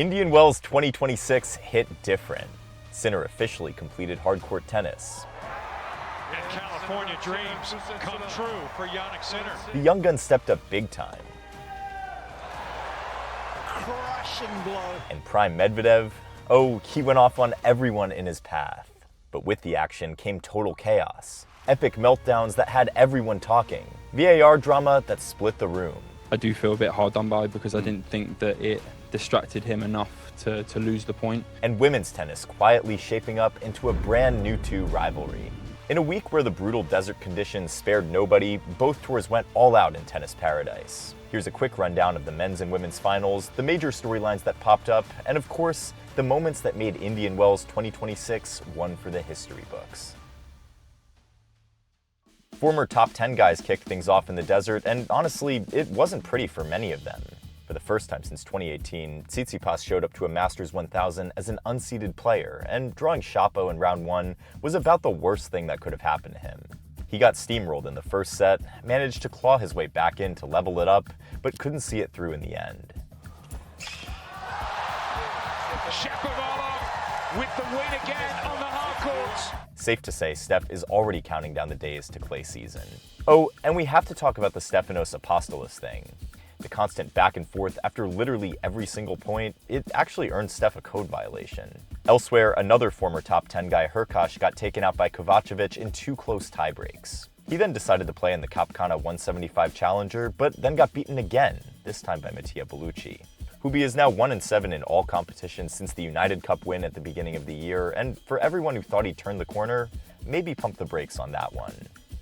Indian Wells 2026 hit different. Sinner officially completed hardcourt tennis. And California dreams come true for Yannick Sinner. The young gun stepped up big time. Crushing blow. And Prime Medvedev, oh, he went off on everyone in his path. But with the action came total chaos. Epic meltdowns that had everyone talking. VAR drama that split the room. I do feel a bit hard done by because I didn't think that it distracted him enough to lose the point. And women's tennis quietly shaping up into a brand new two rivalry. In a week where the brutal desert conditions spared nobody, both tours went all out in tennis paradise. Here's a quick rundown of the men's and women's finals, the major storylines that popped up, and of course, the moments that made Indian Wells 2026 one for the history books. Former top 10 guys kicked things off in the desert, and honestly, it wasn't pretty for many of them. For the first time since 2018, Tsitsipas showed up to a Masters 1000 as an unseeded player, and drawing Shapo in round 1 was about the worst thing that could have happened to him. He got steamrolled in the first set, managed to claw his way back in to level it up, but couldn't see it through in the end. Shapovalov with the win again on the hard courts. Safe to say, Steph is already counting down the days to clay season. Oh, and we have to talk about the Stefanos Apostolos thing. The constant back and forth after literally every single point, it actually earned Steph a code violation. Elsewhere, another former top 10 guy, Hurkacz, got taken out by Kovacevic in 2 close tiebreaks. He then decided to play in the Capcana 175 Challenger, but then got beaten again, this time by Mattia Bellucci. Hubie is now 1-7 in all competitions since the United Cup win at the beginning of the year, and for everyone who thought he turned the corner, maybe pump the brakes on that one.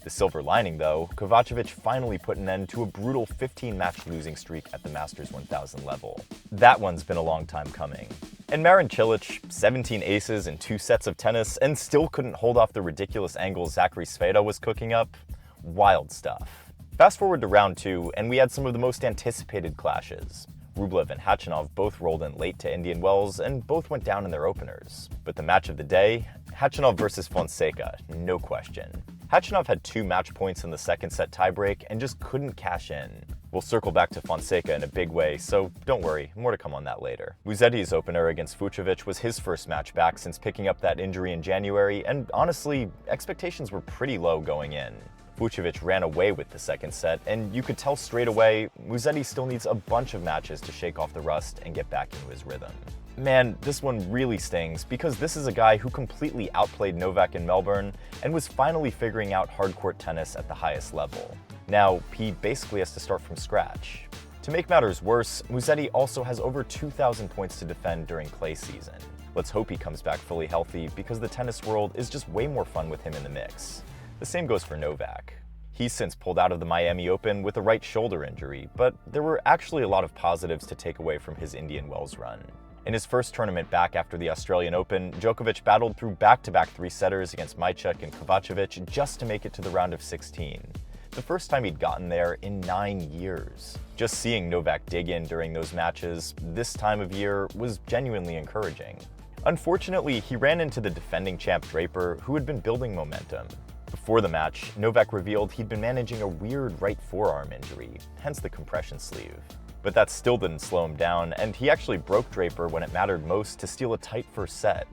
The silver lining, though, Kovacevic finally put an end to a brutal 15-match losing streak at the Masters 1000 level. That one's been a long time coming. And Marin Cilic, 17 aces in 2 sets of tennis, and still couldn't hold off the ridiculous angles Zachary Sveda was cooking up. Wild stuff. Fast forward to round 2, and we had some of the most anticipated clashes. Rublev and Khachanov both rolled in late to Indian Wells, and both went down in their openers. But the match of the day, Khachanov versus Fonseca, no question. Khachanov had 2 match points in the second set tiebreak and just couldn't cash in. We'll circle back to Fonseca in a big way, so don't worry, more to come on that later. Musetti's opener against Fucsovics was his first match back since picking up that injury in January, and honestly, expectations were pretty low going in. Fucsovics ran away with the second set, and you could tell straight away, Musetti still needs a bunch of matches to shake off the rust and get back into his rhythm. Man, this one really stings because this is a guy who completely outplayed Novak in Melbourne and was finally figuring out hardcourt tennis at the highest level. Now, he basically has to start from scratch. To make matters worse, Musetti also has over 2,000 points to defend during clay season. Let's hope he comes back fully healthy because the tennis world is just way more fun with him in the mix. The same goes for Novak. He's since pulled out of the Miami Open with a right shoulder injury, but there were actually a lot of positives to take away from his Indian Wells run. In his first tournament back after the Australian Open, Djokovic battled through back-to-back 3-setters against Majchuk and Kovacevic just to make it to the round of 16. The first time he'd gotten there in 9 years. Just seeing Novak dig in during those matches this time of year was genuinely encouraging. Unfortunately, he ran into the defending champ Draper, who had been building momentum. Before the match, Novak revealed he'd been managing a weird right forearm injury, hence the compression sleeve. But that still didn't slow him down, and he actually broke Draper when it mattered most to steal a tight first set.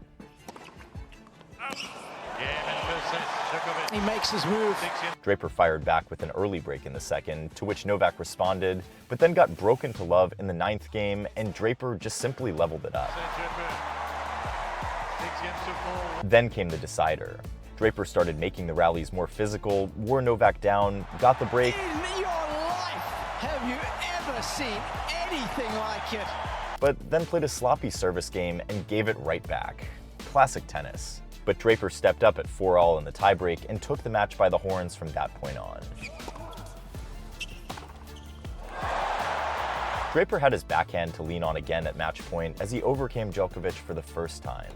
He makes his move. Draper fired back with an early break in the second, to which Novak responded, but then got broken to love in the 9th game, and Draper just simply leveled it up. Then came the decider. Draper started making the rallies more physical, wore Novak down, got the break. In your life, have you ever seen anything like it? But then played a sloppy service game and gave it right back. Classic tennis. But Draper stepped up at 4-all in the tiebreak and took the match by the horns from that point on. Draper had his backhand to lean on again at match point as he overcame Djokovic for the first time.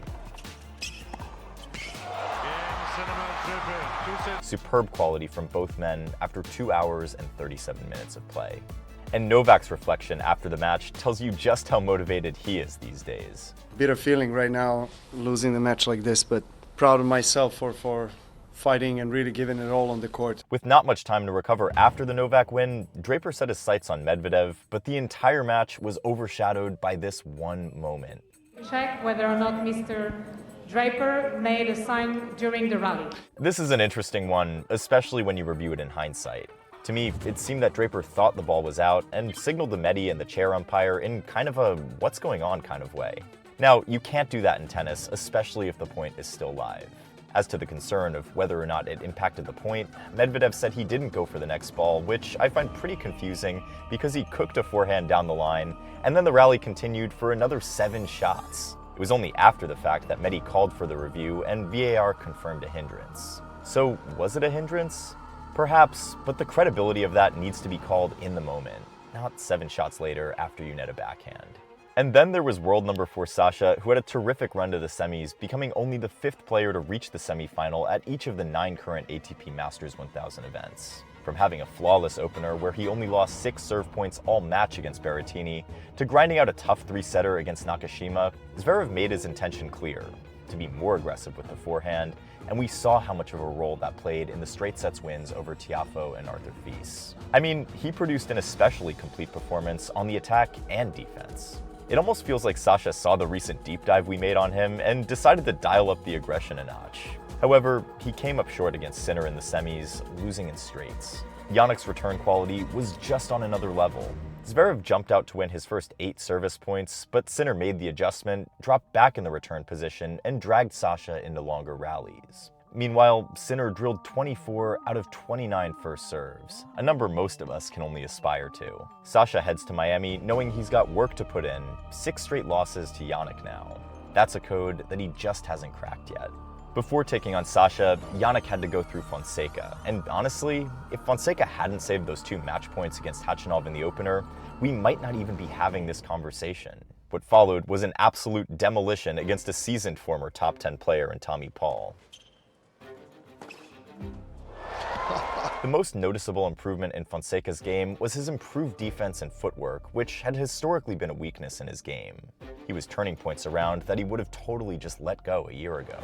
Superb quality from both men after 2 hours and 37 minutes of play. And Novak's reflection after the match tells you just how motivated he is these days. Bitter feeling right now, losing the match like this, but proud of myself for fighting and really giving it all on the court. With not much time to recover after the Novak win, Draper set his sights on Medvedev, but the entire match was overshadowed by this one moment. Check whether or not Mr. Draper made a sign during the rally. This is an interesting one, especially when you review it in hindsight. To me, it seemed that Draper thought the ball was out and signaled the Medi and the chair umpire in kind of a what's going on kind of way. Now, you can't do that in tennis, especially if the point is still live. As to the concern of whether or not it impacted the point, Medvedev said he didn't go for the next ball, which I find pretty confusing because he cooked a forehand down the line, and then the rally continued for another 7 shots. It was only after the fact that Medi called for the review and VAR confirmed a hindrance. So was it a hindrance? Perhaps, but the credibility of that needs to be called in the moment, not 7 shots later after you net a backhand. And then there was world number 4 Sasha, who had a terrific run to the semis, becoming only the 5th player to reach the semifinal at each of the 9 current ATP Masters 1000 events. From having a flawless opener where he only lost 6 serve points all match against Berrettini, to grinding out a tough 3-setter against Nakashima, Zverev made his intention clear, to be more aggressive with the forehand, and we saw how much of a role that played in the straight sets wins over Tiafoe and Arthur Fils. I mean, he produced an especially complete performance on the attack and defense. It almost feels like Sasha saw the recent deep dive we made on him and decided to dial up the aggression a notch. However, he came up short against Sinner in the semis, losing in straights. Jannik's return quality was just on another level. Zverev jumped out to win his first 8 service points, but Sinner made the adjustment, dropped back in the return position, and dragged Sasha into longer rallies. Meanwhile, Sinner drilled 24 out of 29 first serves, a number most of us can only aspire to. Sasha heads to Miami knowing he's got work to put in, 6 straight losses to Jannik now. That's a code that he just hasn't cracked yet. Before taking on Sasha, Jannik had to go through Fonseca, and honestly, if Fonseca hadn't saved those 2 match points against Khachanov in the opener, we might not even be having this conversation. What followed was an absolute demolition against a seasoned former top 10 player in Tommy Paul. The most noticeable improvement in Fonseca's game was his improved defense and footwork, which had historically been a weakness in his game. He was turning points around that he would have totally just let go a year ago.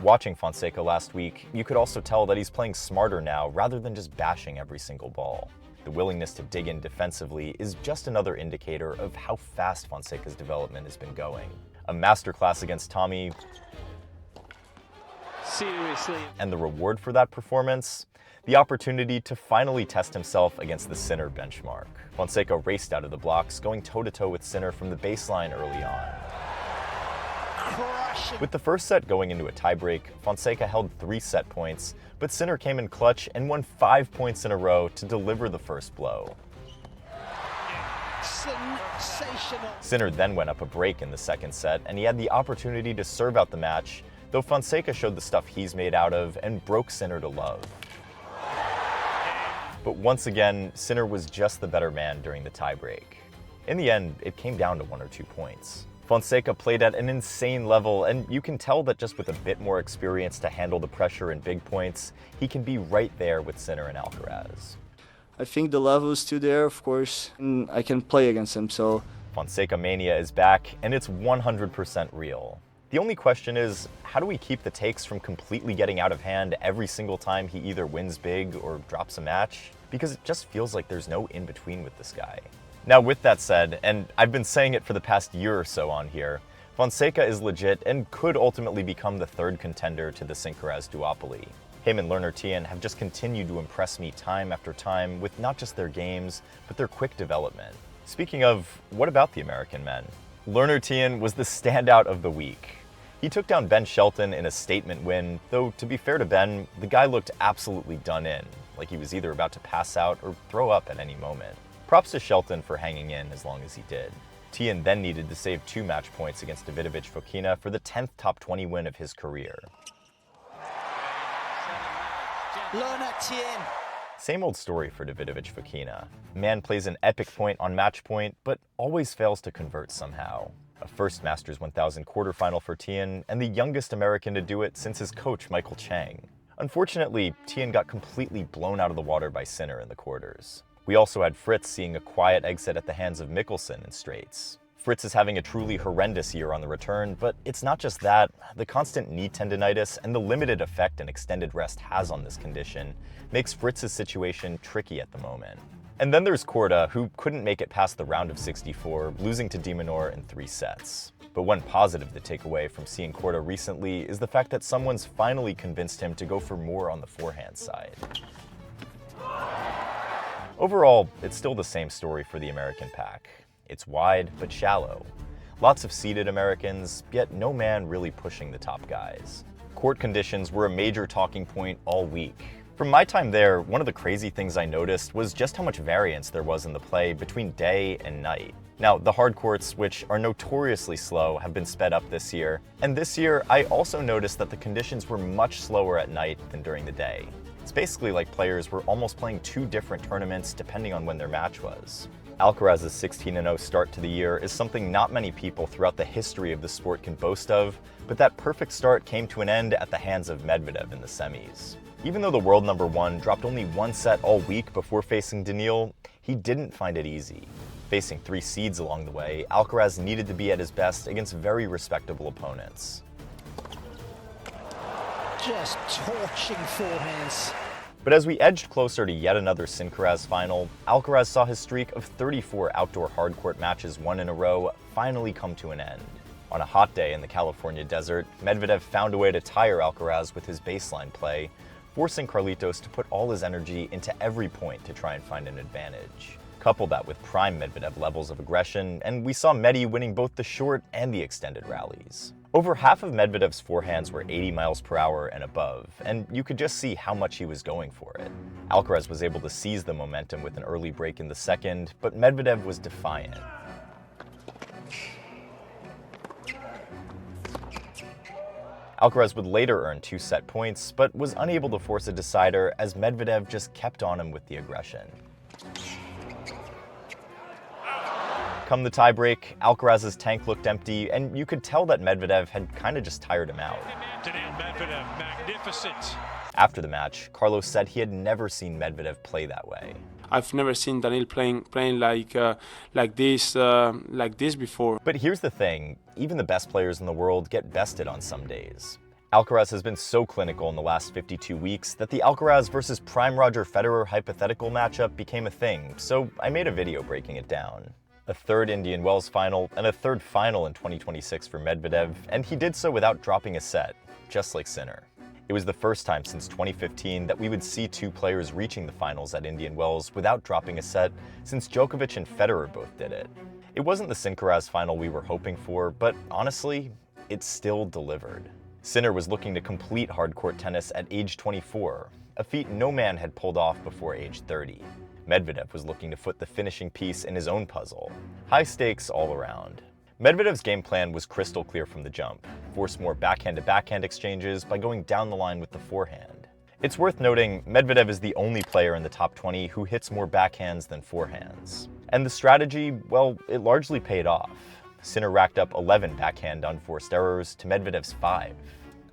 Watching Fonseca last week, you could also tell that he's playing smarter now rather than just bashing every single ball. The willingness to dig in defensively is just another indicator of how fast Fonseca's development has been going. A masterclass against Tommy. Seriously. And the reward for that performance? The opportunity to finally test himself against the Sinner benchmark. Fonseca raced out of the blocks, going toe-to-toe with Sinner from the baseline early on. Crushing. With the first set going into a tiebreak, Fonseca held 3 set points, but Sinner came in clutch and won 5 points in a row to deliver the first blow. Sensational. Sinner then went up a break in the second set, and he had the opportunity to serve out the match, though Fonseca showed the stuff he's made out of and broke Sinner to love. But once again, Sinner was just the better man during the tiebreak. In the end, it came down to 1 or 2 points. Fonseca played at an insane level, and you can tell that just with a bit more experience to handle the pressure in big points, he can be right there with Sinner and Alcaraz. I think the level is still there, of course, and I can play against him, so... Fonseca mania is back, and it's 100% real. The only question is, how do we keep the takes from completely getting out of hand every single time he either wins big or drops a match? Because it just feels like there's no in-between with this guy. Now with that said, and I've been saying it for the past year or so on here, Fonseca is legit and could ultimately become the 3rd contender to the Sinkaraz duopoly. Him and Lerner Tien have just continued to impress me time after time with not just their games, but their quick development. Speaking of, what about the American men? Lerner Tien was the standout of the week. He took down Ben Shelton in a statement win, though to be fair to Ben, the guy looked absolutely done in, like he was either about to pass out or throw up at any moment. Props to Shelton for hanging in as long as he did. Tien then needed to save 2 match points against Davidovich Fokina for the 10th top 20 win of his career. Lerner Tien. Same old story for Davidovich Fokina. Man plays an epic point on match point, but always fails to convert somehow. A first Masters 1000 quarterfinal for Tien, and the youngest American to do it since his coach Michael Chang. Unfortunately, Tien got completely blown out of the water by Sinner in the quarters. We also had Fritz seeing a quiet exit at the hands of Mickelson in straights. Fritz is having a truly horrendous year on the return, but it's not just that. The constant knee tendinitis and the limited effect an extended rest has on this condition makes Fritz's situation tricky at the moment. And then there's Korda, who couldn't make it past the round of 64, losing to de Minaur in 3 sets. But one positive to take away from seeing Korda recently is the fact that someone's finally convinced him to go for more on the forehand side. Overall, it's still the same story for the American pack. It's wide but shallow. Lots of seeded Americans, yet no man really pushing the top guys. Court conditions were a major talking point all week. From my time there, one of the crazy things I noticed was just how much variance there was in the play between day and night. Now, the hard courts, which are notoriously slow, have been sped up this year. And this year, I also noticed that the conditions were much slower at night than during the day. It's basically like players were almost playing 2 different tournaments depending on when their match was. Alcaraz's 16-0 start to the year is something not many people throughout the history of the sport can boast of, but that perfect start came to an end at the hands of Medvedev in the semis. Even though the world number 1 dropped only 1 set all week before facing Daniil, he didn't find it easy. Facing 3 seeds along the way, Alcaraz needed to be at his best against very respectable opponents. Just torching forehands. But as we edged closer to yet another Sinkaraz final, Alcaraz saw his streak of 34 outdoor hardcourt matches won in a row finally come to an end. On a hot day in the California desert, Medvedev found a way to tire Alcaraz with his baseline play, forcing Carlitos to put all his energy into every point to try and find an advantage. Couple that with prime Medvedev levels of aggression, and we saw Medi winning both the short and the extended rallies. Over half of Medvedev's forehands were 80 miles per hour and above, and you could just see how much he was going for it. Alcaraz was able to seize the momentum with an early break in the second, but Medvedev was defiant. Alcaraz would later earn 2 set points, but was unable to force a decider as Medvedev just kept on him with the aggression. Come the tiebreak, Alcaraz's tank looked empty, and you could tell that Medvedev had kind of just tired him out. Medvedev, magnificent. After the match, Carlos said he had never seen Medvedev play that way. I've never seen Daniil playing like this before. But here's the thing, even the best players in the world get bested on some days. Alcaraz has been so clinical in the last 52 weeks that the Alcaraz versus Prime Roger Federer hypothetical matchup became a thing, so I made a video breaking it down. A 3rd Indian Wells final and a 3rd final in 2026 for Medvedev, and he did so without dropping a set, just like Sinner. It was the first time since 2015 that we would see 2 players reaching the finals at Indian Wells without dropping a set, since Djokovic and Federer both did it. It wasn't the Sinkaraz final we were hoping for, but honestly, it still delivered. Sinner was looking to complete hardcourt tennis at age 24, a feat no man had pulled off before age 30. Medvedev was looking to foot the finishing piece in his own puzzle. High stakes all around. Medvedev's game plan was crystal clear from the jump: force more backhand-to-backhand exchanges by going down the line with the forehand. It's worth noting, Medvedev is the only player in the top 20 who hits more backhands than forehands. And the strategy, well, it largely paid off. Sinner racked up 11 backhand unforced errors to Medvedev's 5.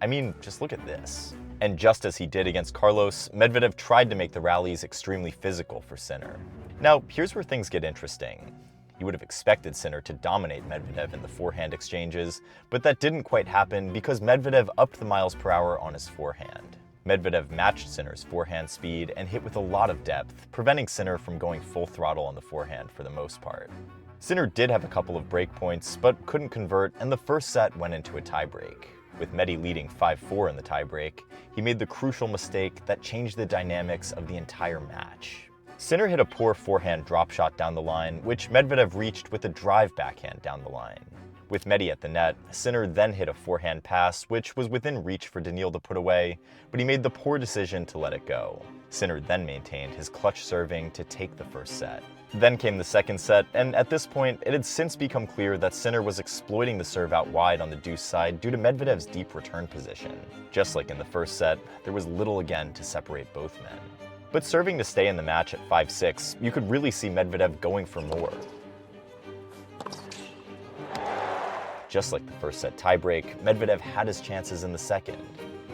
I mean, just look at this. And just as he did against Carlos, Medvedev tried to make the rallies extremely physical for Sinner. Now, here's where things get interesting. You would have expected Sinner to dominate Medvedev in the forehand exchanges, but that didn't quite happen because Medvedev upped the miles per hour on his forehand. Medvedev matched Sinner's forehand speed and hit with a lot of depth, preventing Sinner from going full throttle on the forehand for the most part. Sinner did have a couple of break points, but couldn't convert, and the first set went into a tiebreak. With Medi leading 5-4 in the tiebreak, he made the crucial mistake that changed the dynamics of the entire match. Sinner hit a poor forehand drop shot down the line, which Medvedev reached with a drive backhand down the line. With Medi at the net, Sinner then hit a forehand pass, which was within reach for Daniil to put away, but he made the poor decision to let it go. Sinner then maintained his clutch serving to take the first set. Then came the second set, and at this point, it had since become clear that Sinner was exploiting the serve out wide on the deuce side due to Medvedev's deep return position. Just like in the first set, there was little again to separate both men. But serving to stay in the match at 5-6, you could really see Medvedev going for more. Just like the first set tiebreak, Medvedev had his chances in the second.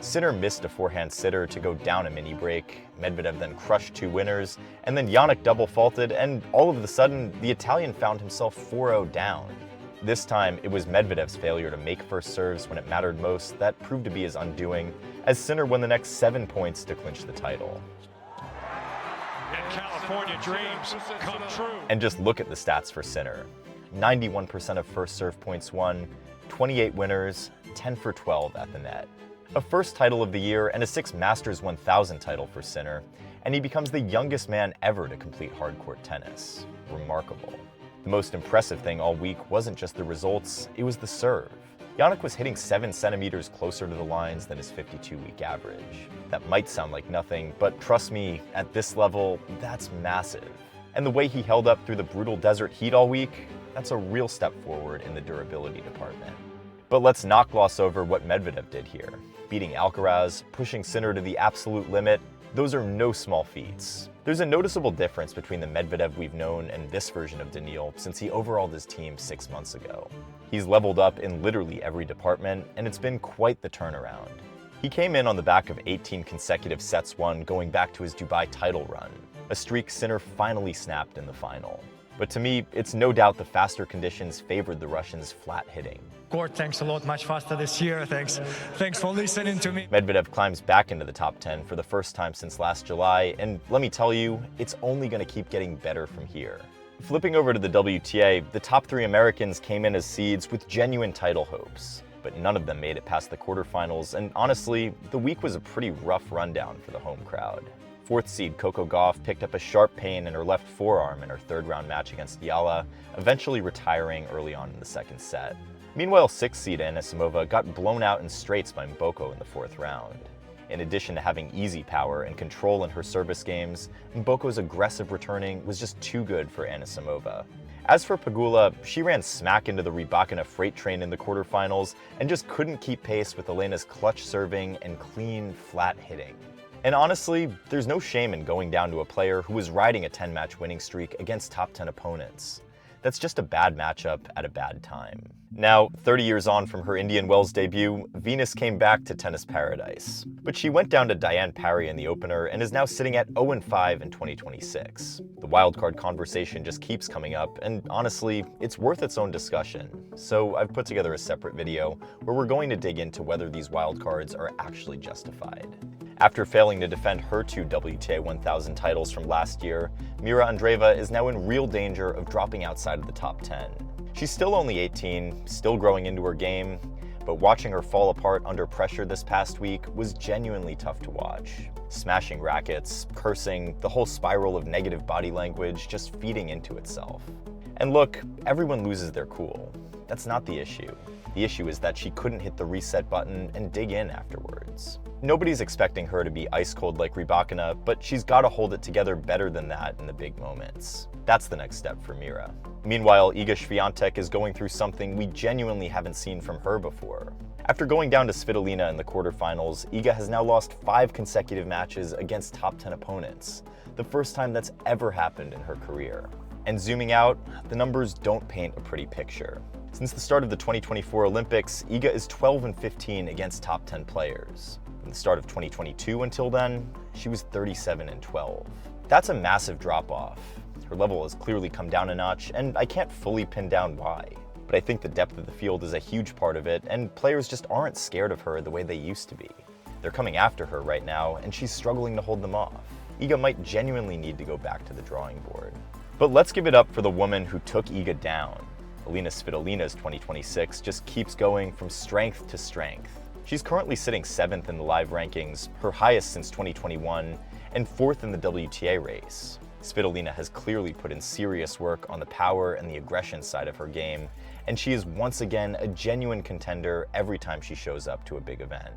Sinner missed a forehand sitter to go down a mini break, Medvedev then crushed 2 winners, and then Jannik double faulted, and all of a sudden, the Italian found himself 4-0 down. This time, it was Medvedev's failure to make first serves when it mattered most that proved to be his undoing, as Sinner won the next 7 points to clinch the title. And California dreams come true. And just look at the stats for Sinner. 91% of first serve points won, 28 winners, 10 for 12 at the net. A first title of the year and a 6 Masters 1000 title for Sinner, and he becomes the youngest man ever to complete hardcourt tennis. Remarkable. The most impressive thing all week wasn't just the results, it was the serve. Jannik was hitting 7 centimeters closer to the lines than his 52-week average. That might sound like nothing, but trust me, at this level, that's massive. And the way he held up through the brutal desert heat all week, that's a real step forward in the durability department. But let's not gloss over what Medvedev did here. Beating Alcaraz, pushing Sinner to the absolute limit, those are no small feats. There's a noticeable difference between the Medvedev we've known and this version of Daniil since he overhauled his team 6 months ago. He's leveled up in literally every department, and it's been quite the turnaround. He came in on the back of 18 consecutive sets won going back to his Dubai title run, a streak Sinner finally snapped in the final. But to me, it's no doubt the faster conditions favored the Russians' flat hitting. Court, thanks a lot, much faster this year. Thanks for listening to me. Medvedev climbs back into the top 10 for the first time since last July, and let me tell you, it's only going to keep getting better from here. Flipping over to the WTA, the top 3 Americans came in as seeds with genuine title hopes, but none of them made it past the quarterfinals, and honestly, the week was a pretty rough rundown for the home crowd. 4th seed Coco Gauff picked up a sharp pain in her left forearm in her 3rd round match against Yala, eventually retiring early on in the 2nd set. Meanwhile, 6th seed Anisimova got blown out in straights by Mboko in the 4th round. In addition to having easy power and control in her service games, Mboko's aggressive returning was just too good for Anisimova. As for Pegula, she ran smack into the Rybakina freight train in the quarterfinals and just couldn't keep pace with Elena's clutch serving and clean, flat hitting. And honestly, there's no shame in going down to a player who was riding a 10-match winning streak against top 10 opponents. That's just a bad matchup at a bad time. Now, 30 years on from her Indian Wells debut, Venus came back to tennis paradise. But she went down to Diane Parry in the opener and is now sitting at 0-5 in 2026. The wildcard conversation just keeps coming up, and honestly, it's worth its own discussion. So I've put together a separate video where we're going to dig into whether these wildcards are actually justified. After failing to defend her 2 WTA 1000 titles from last year, Mira Andreeva is now in real danger of dropping outside of the top 10. She's still only 18, still growing into her game, but watching her fall apart under pressure this past week was genuinely tough to watch. Smashing rackets, cursing, the whole spiral of negative body language just feeding into itself. And look, everyone loses their cool. That's not the issue. The issue is that she couldn't hit the reset button and dig in afterwards. Nobody's expecting her to be ice cold like Rybakina, but she's got to hold it together better than that in the big moments. That's the next step for Mira. Meanwhile, Iga Swiatek is going through something we genuinely haven't seen from her before. After going down to Svitolina in the quarterfinals, Iga has now lost 5 consecutive matches against top 10 opponents, the first time that's ever happened in her career. And zooming out, the numbers don't paint a pretty picture. Since the start of the 2024 Olympics, Iga is 12-15 against top 10 players. From the start of 2022 until then, she was 37-12. That's a massive drop-off. Her level has clearly come down a notch, and I can't fully pin down why. But I think the depth of the field is a huge part of it, and players just aren't scared of her the way they used to be. They're coming after her right now, and she's struggling to hold them off. Iga might genuinely need to go back to the drawing board. But let's give it up for the woman who took Iga down. Alina Svitolina's 2026 just keeps going from strength to strength. She's currently sitting 7th in the live rankings, her highest since 2021, and 4th in the WTA race. Svitolina has clearly put in serious work on the power and the aggression side of her game, and she is once again a genuine contender every time she shows up to a big event.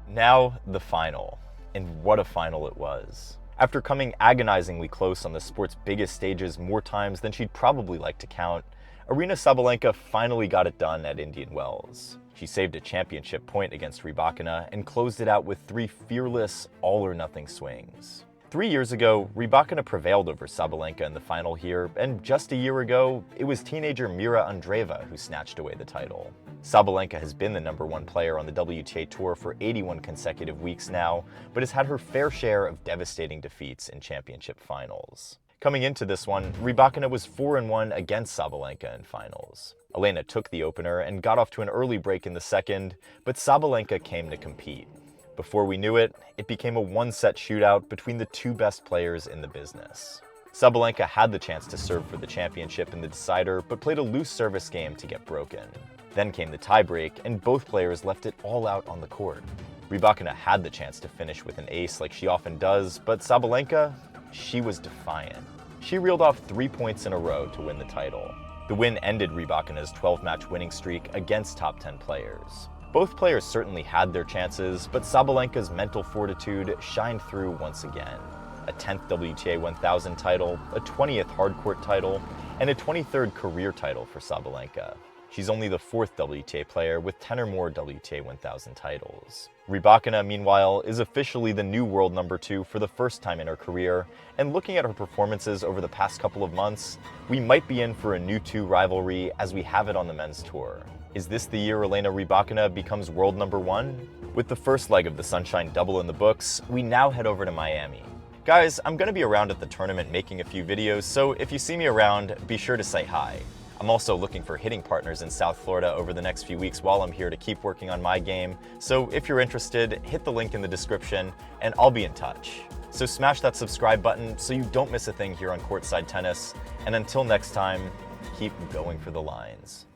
Now, the final. And what a final it was. After coming agonizingly close on the sport's biggest stages more times than she'd probably like to count, Aryna Sabalenka finally got it done at Indian Wells. She saved a championship point against Rybakina and closed it out with 3 fearless, all-or-nothing swings. 3 years ago, Rybakina prevailed over Sabalenka in the final here, and just a year ago, it was teenager Mira Andreeva who snatched away the title. Sabalenka has been the #1 player on the WTA Tour for 81 consecutive weeks now, but has had her fair share of devastating defeats in championship finals. Coming into this one, Rybakina was 4-1 against Sabalenka in finals. Elena took the opener and got off to an early break in the second, but Sabalenka came to compete. Before we knew it, it became a one-set shootout between the two best players in the business. Sabalenka had the chance to serve for the championship in the decider, but played a loose service game to get broken. Then came the tiebreak, and both players left it all out on the court. Rybakina had the chance to finish with an ace like she often does, but Sabalenka, she was defiant. She reeled off 3 points in a row to win the title. The win ended Rybakina's 12-match winning streak against top 10 players. Both players certainly had their chances, but Sabalenka's mental fortitude shined through once again. A 10th WTA 1000 title, a 20th hardcourt title, and a 23rd career title for Sabalenka. She's only the 4th WTA player with 10 or more WTA 1000 titles. Rybakina, meanwhile, is officially the new world number 2 for the first time in her career, and looking at her performances over the past couple of months, we might be in for a new 2 rivalry as we have it on the men's tour. Is this the year Elena Rybakina becomes world number 1? With the first leg of the Sunshine Double in the books, we now head over to Miami. Guys, I'm going to be around at the tournament making a few videos, so if you see me around, be sure to say hi. I'm also looking for hitting partners in South Florida over the next few weeks while I'm here to keep working on my game, so if you're interested, hit the link in the description, and I'll be in touch. So smash that subscribe button so you don't miss a thing here on Courtside Tennis, and until next time, keep going for the lines.